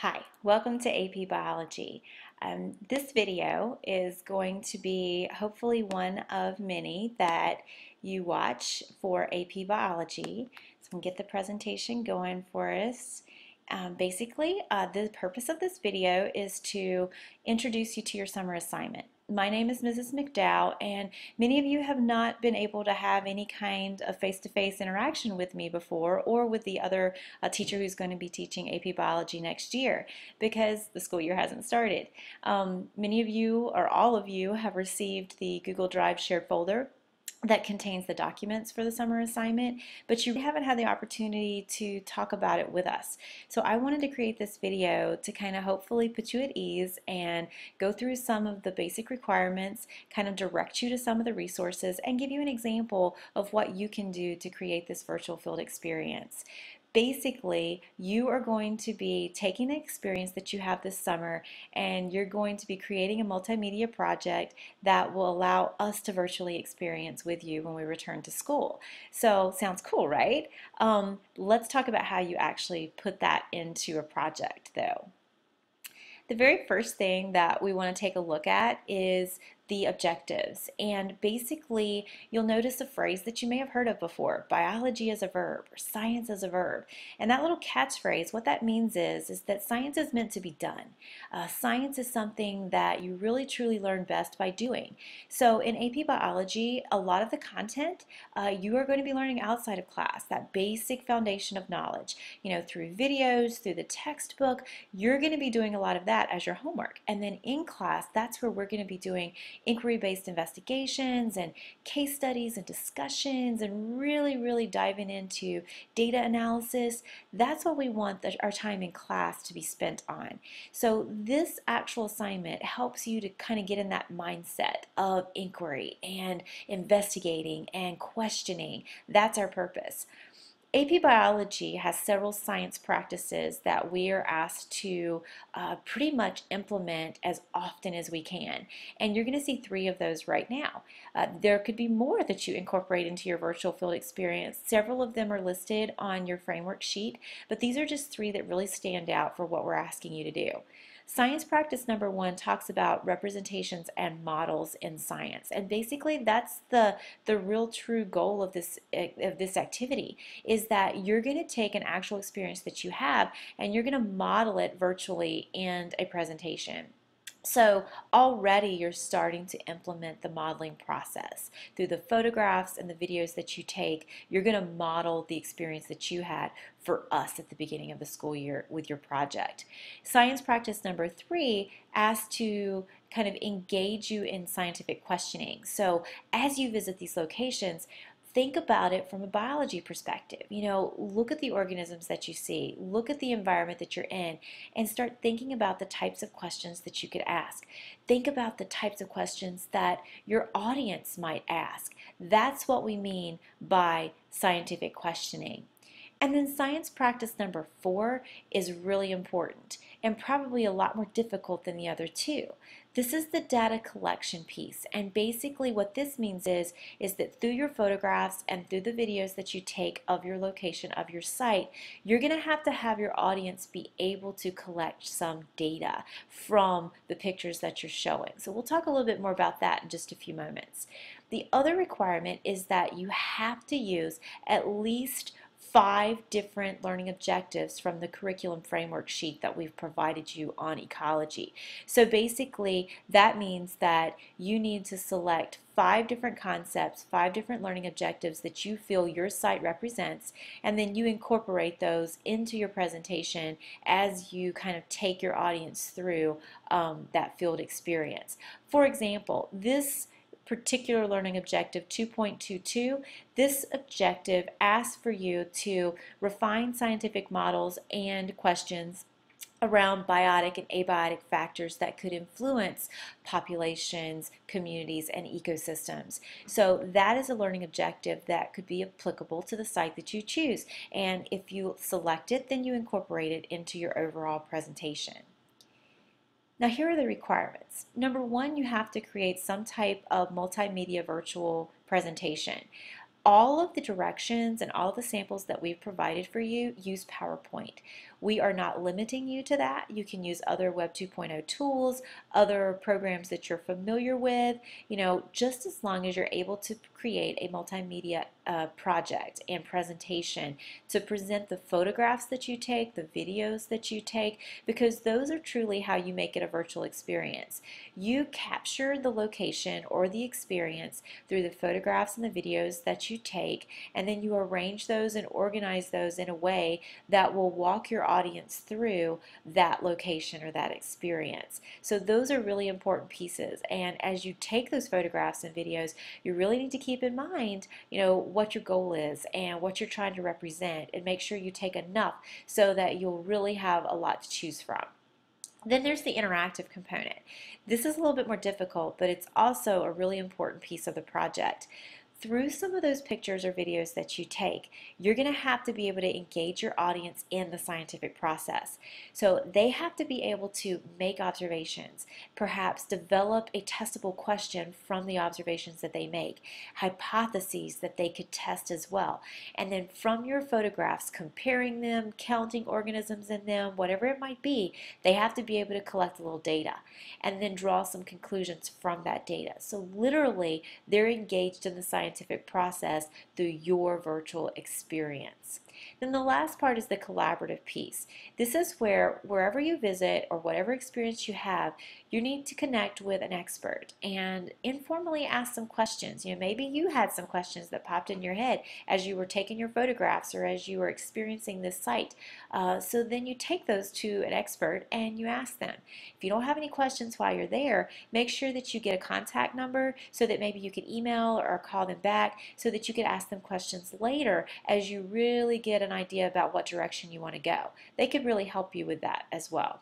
Hi, welcome to AP Biology. This video is going to be hopefully one of many that you watch for AP Biology. So I'm going to get the presentation going for us. The purpose of this video is to introduce you to your summer assignment. My name is Mrs. McDowell, and many of you have not been able to have any kind of face-to-face interaction with me before or with the other teacher who's going to be teaching AP Biology next year because the school year hasn't started. Many of you or all of you have received the Google Drive shared folder that contains the documents for the summer assignment, but you haven't had the opportunity to talk about it with us. So I wanted to create this video to kind of hopefully put you at ease and go through some of the basic requirements, kind of direct you to some of the resources, and give you an example of what you can do to create this virtual field experience. Basically, you are going to be taking the experience that you have this summer and you're going to be creating a multimedia project that will allow us to virtually experience with you when we return to school. So, sounds cool, right? Let's talk about how you actually put that into a project, though. The very first thing that we want to take a look at is the objectives. And basically, you'll notice a phrase that you may have heard of before, biology as a verb or science as a verb. And that little catchphrase, what that means is that science is meant to be done. Science is something that you really truly learn best by doing. So in AP Biology, a lot of the content you are going to be learning outside of class, that basic foundation of knowledge. You know, through videos, through the textbook, you're going to be doing a lot of that as your homework. And then in class, that's where we're going to be doing inquiry-based investigations and case studies and discussions and really diving into data analysis. That's what we want our time in class to be spent on. So this actual assignment helps you to kind of get in that mindset of inquiry and investigating and questioning. That's our purpose. AP Biology has several science practices that we are asked to pretty much implement as often as we can. And you're going to see 3 of those right now. There could be more that you incorporate into your virtual field experience. Several of them are listed on your framework sheet, but these are just 3 that really stand out for what we're asking you to do. Science practice number 1 talks about representations and models in science. And basically that's the real true goal of this activity, is that you're going to take an actual experience that you have and you're going to model it virtually in a presentation. So already you're starting to implement the modeling process. Through the photographs and the videos that you take, you're going to model the experience that you had for us at the beginning of the school year with your project. Science practice number 3 asks to kind of engage you in scientific questioning. So as you visit these locations, think about it from a biology perspective. You know, look at the organisms that you see, look at the environment that you're in, and start thinking about the types of questions that you could ask. Think about the types of questions that your audience might ask. That's what we mean by scientific questioning. And then science practice number 4 is really important and probably a lot more difficult than the other 2. This is the data collection piece, and basically what this means is that through your photographs and through the videos that you take of your location, of your site, you're going to have your audience be able to collect some data from the pictures that you're showing. So we'll talk a little bit more about that in just a few moments. The other requirement is that you have to use at least 5 different learning objectives from the curriculum framework sheet that we've provided you on ecology. So basically that means that you need to select 5 different concepts, 5 different learning objectives that you feel your site represents, and then you incorporate those into your presentation as you kind of take your audience through that field experience. For example, this particular learning objective 2.22, this objective asks for you to refine scientific models and questions around biotic and abiotic factors that could influence populations, communities, and ecosystems. So that is a learning objective that could be applicable to the site that you choose. And if you select it, then you incorporate it into your overall presentation. Now here are the requirements. Number 1, you have to create some type of multimedia virtual presentation. All of the directions and all of the samples that we've provided for you use PowerPoint. We are not limiting you to that. You can use other Web 2.0 tools, other programs that you're familiar with, just as long as you're able to create a multimedia project and presentation to present the photographs that you take, the videos that you take, because those are truly how you make it a virtual experience. You capture the location or the experience through the photographs and the videos that you take, and then you arrange those and organize those in a way that will walk your audience through that location or that experience. So those are really important pieces, and as you take those photographs and videos, you really need to keep in mind, what your goal is and what you're trying to represent, and make sure you take enough so that you'll really have a lot to choose from. Then there's the interactive component. This is a little bit more difficult, but it's also a really important piece of the project. Through some of those pictures or videos that you take, you're going to have to be able to engage your audience in the scientific process. So they have to be able to make observations, perhaps develop a testable question from the observations that they make, hypotheses that they could test as well. And then from your photographs, comparing them, counting organisms in them, whatever it might be, they have to be able to collect a little data and then draw some conclusions from that data. So literally, they're engaged in the scientific process through your virtual experience. Then the last part is the collaborative piece. This is where wherever you visit or whatever experience you have, you need to connect with an expert and informally ask some questions. Maybe you had some questions that popped in your head as you were taking your photographs or as you were experiencing this site. So then you take those to an expert and you ask them. If you don't have any questions while you're there, make sure that you get a contact number so that maybe you can email or call them back so that you can ask them questions later as you really get an idea about what direction you want to go. They could really help you with that as well.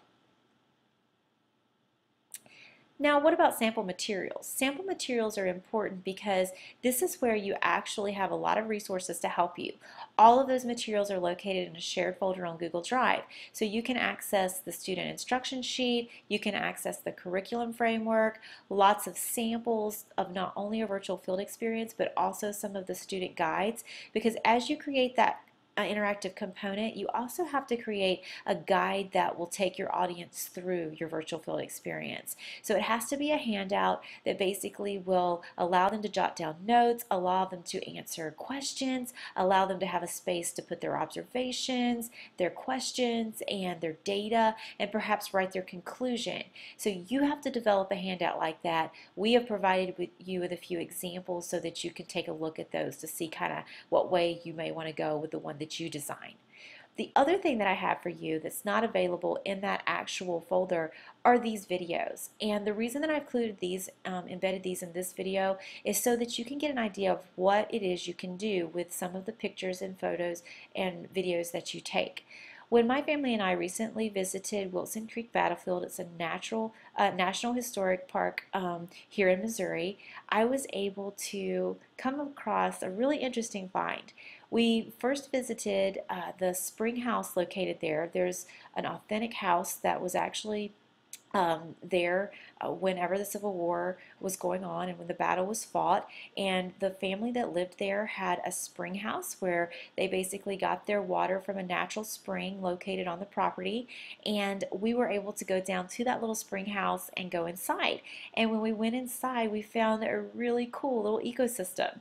Now, what about sample materials? Sample materials are important because this is where you actually have a lot of resources to help you. All of those materials are located in a shared folder on Google Drive. So you can access the student instruction sheet, you can access the curriculum framework, lots of samples of not only a virtual field experience, but also some of the student guides, because as you create that interactive component, you also have to create a guide that will take your audience through your virtual field experience. So it has to be a handout that basically will allow them to jot down notes, allow them to answer questions, allow them to have a space to put their observations, their questions, and their data, and perhaps write their conclusion. So you have to develop a handout like that. We have provided you with a few examples so that you can take a look at those to see kind of what way you may want to go with the one that you design. The other thing that I have for you that's not available in that actual folder are these videos. And the reason that I've included these, embedded these in this video, is so that you can get an idea of what it is you can do with some of the pictures and photos and videos that you take. When my family and I recently visited Wilson Creek Battlefield, it's a National Historic Park here in Missouri, I was able to come across a really interesting find. We first visited the spring house located there. There's an authentic house that was actually there whenever the Civil War was going on and when the battle was fought, and the family that lived there had a spring house where they basically got their water from a natural spring located on the property, and we were able to go down to that little spring house and go inside. And when we went inside, we found a really cool little ecosystem.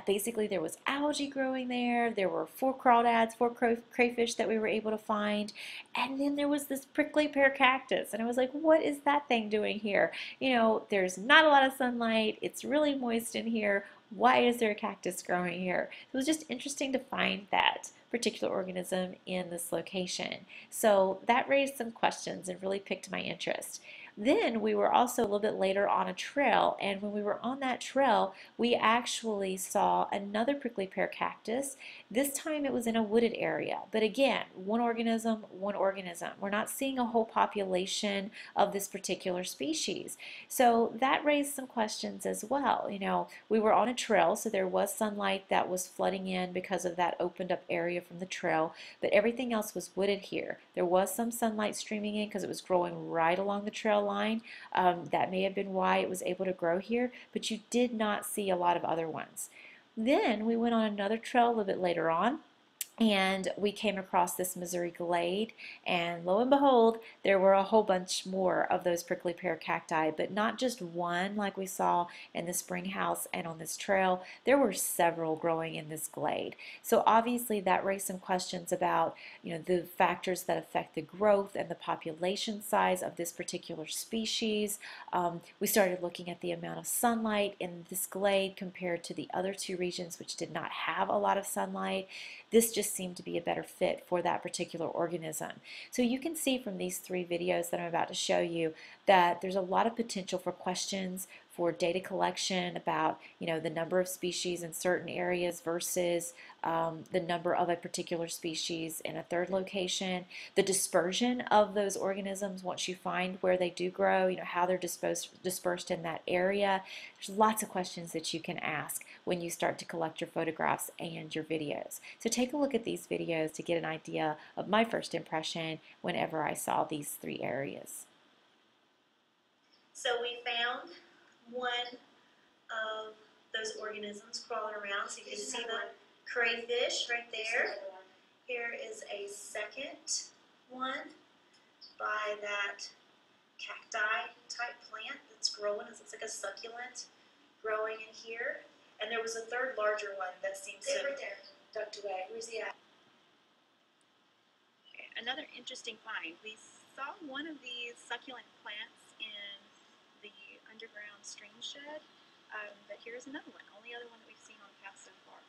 Basically there was algae growing there were 4 crawdads, 4 crayfish that we were able to find, and then there was this prickly pear cactus, and I was like, what is that thing doing here? There's not a lot of sunlight, it's really moist in here, why is there a cactus growing here? It was just interesting to find that particular organism in this location. So that raised some questions and really piqued my interest. Then we were also a little bit later on a trail, and when we were on that trail, we actually saw another prickly pear cactus. This time it was in a wooded area, but again, one organism, one organism. We're not seeing a whole population of this particular species. So that raised some questions as well. We were on a trail, so there was sunlight that was flooding in because of that opened up area from the trail, but everything else was wooded here. There was some sunlight streaming in because it was growing right along the trail line. That may have been why it was able to grow here, but you did not see a lot of other ones. Then we went on another trail a little bit later on, and we came across this Missouri glade, and lo and behold, there were a whole bunch more of those prickly pear cacti, but not just one like we saw in the spring house and on this trail. There were several growing in this glade. So obviously that raised some questions about, the factors that affect the growth and the population size of this particular species. We started looking at the amount of sunlight in this glade compared to the other two regions which did not have a lot of sunlight. This just seemed to be a better fit for that particular organism. So you can see from these 3 videos that I'm about to show you that there's a lot of potential for questions, for data collection about the number of species in certain areas versus the number of a particular species in a third location, the dispersion of those organisms once you find where they do grow, how they're dispersed in that area. There's lots of questions that you can ask when you start to collect your photographs and your videos. So take a look at these videos to get an idea of my first impression whenever I saw these 3 areas. So we found one of those organisms crawling around. So you can see the crayfish right there. Here is a second one by that cacti type plant that's growing. It looks like a succulent growing in here. And there was a third larger one that seems to right there, ducked away. Where's he at? Okay, another interesting find. We saw one of these succulent plants in the underground stream shed, but here's another one, only other one that we've seen on the path so far.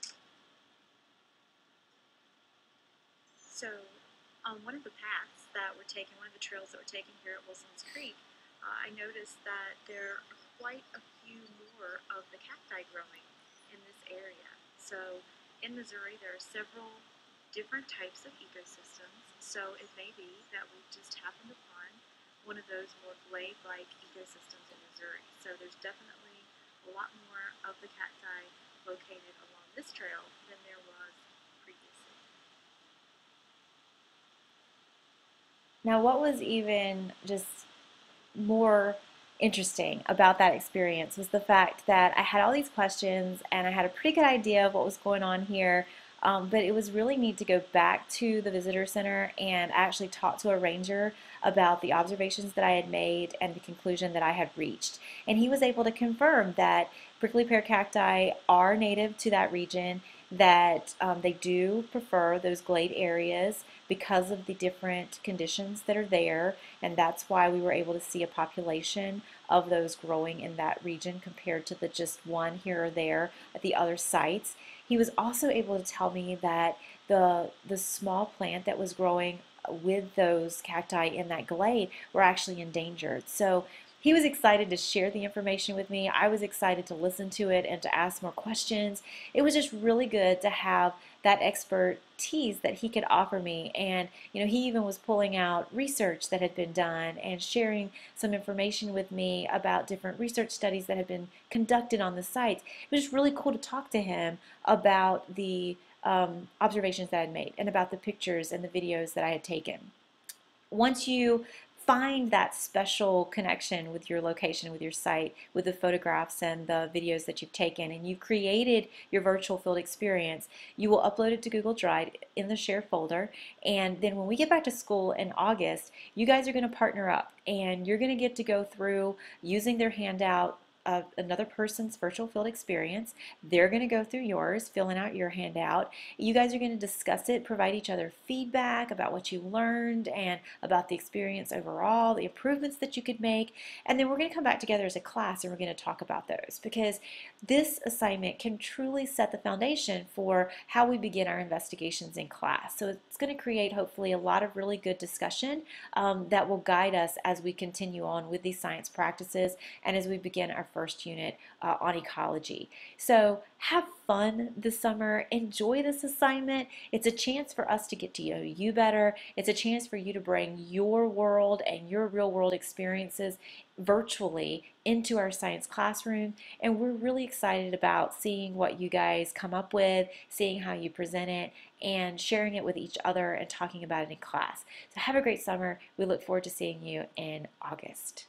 So on one of the paths that we're taking, one of the trails that we're taking here at Wilson's Creek, I noticed that there are quite a few more of the cacti growing in this area. So in Missouri there are several different types of ecosystems, so it may be that we just happened upon one of those more glade-like ecosystems in Missouri. So there's definitely a lot more of the cacti located along this trail than there was previously. Now, what was even just more interesting about that experience was the fact that I had all these questions and I had a pretty good idea of what was going on here, but it was really neat to go back to the visitor center and actually talk to a ranger about the observations that I had made and the conclusion that I had reached. And he was able to confirm that prickly pear cacti are native to that region, that they do prefer those glade areas because of the different conditions that are there, and that's why we were able to see a population of those growing in that region compared to the just one here or there at the other sites. He was also able to tell me that the small plant that was growing with those cacti in that glade were actually endangered. So he was excited to share the information with me. I was excited to listen to it and to ask more questions. It was just really good to have that expertise that he could offer me. And he even was pulling out research that had been done and sharing some information with me about different research studies that had been conducted on the sites. It was just really cool to talk to him about the observations that I had made and about the pictures and the videos that I had taken. Once you find that special connection with your location, with your site, with the photographs and the videos that you've taken, and you've created your virtual field experience, you will upload it to Google Drive in the share folder, and then when we get back to school in August, you guys are going to partner up and you're going to get to go through using their handout of another person's virtual field experience. They're going to go through yours, filling out your handout. You guys are going to discuss it, provide each other feedback about what you learned and about the experience overall, the improvements that you could make, and then we're going to come back together as a class and we're going to talk about those, because this assignment can truly set the foundation for how we begin our investigations in class. So it's going to create hopefully a lot of really good discussion that will guide us as we continue on with these science practices and as we begin our first unit on ecology. So have fun this summer. Enjoy this assignment. It's a chance for us to get to know you better. It's a chance for you to bring your world and your real world experiences virtually into our science classroom, and we're really excited about seeing what you guys come up with, seeing how you present it, and sharing it with each other and talking about it in class. So have a great summer. We look forward to seeing you in August.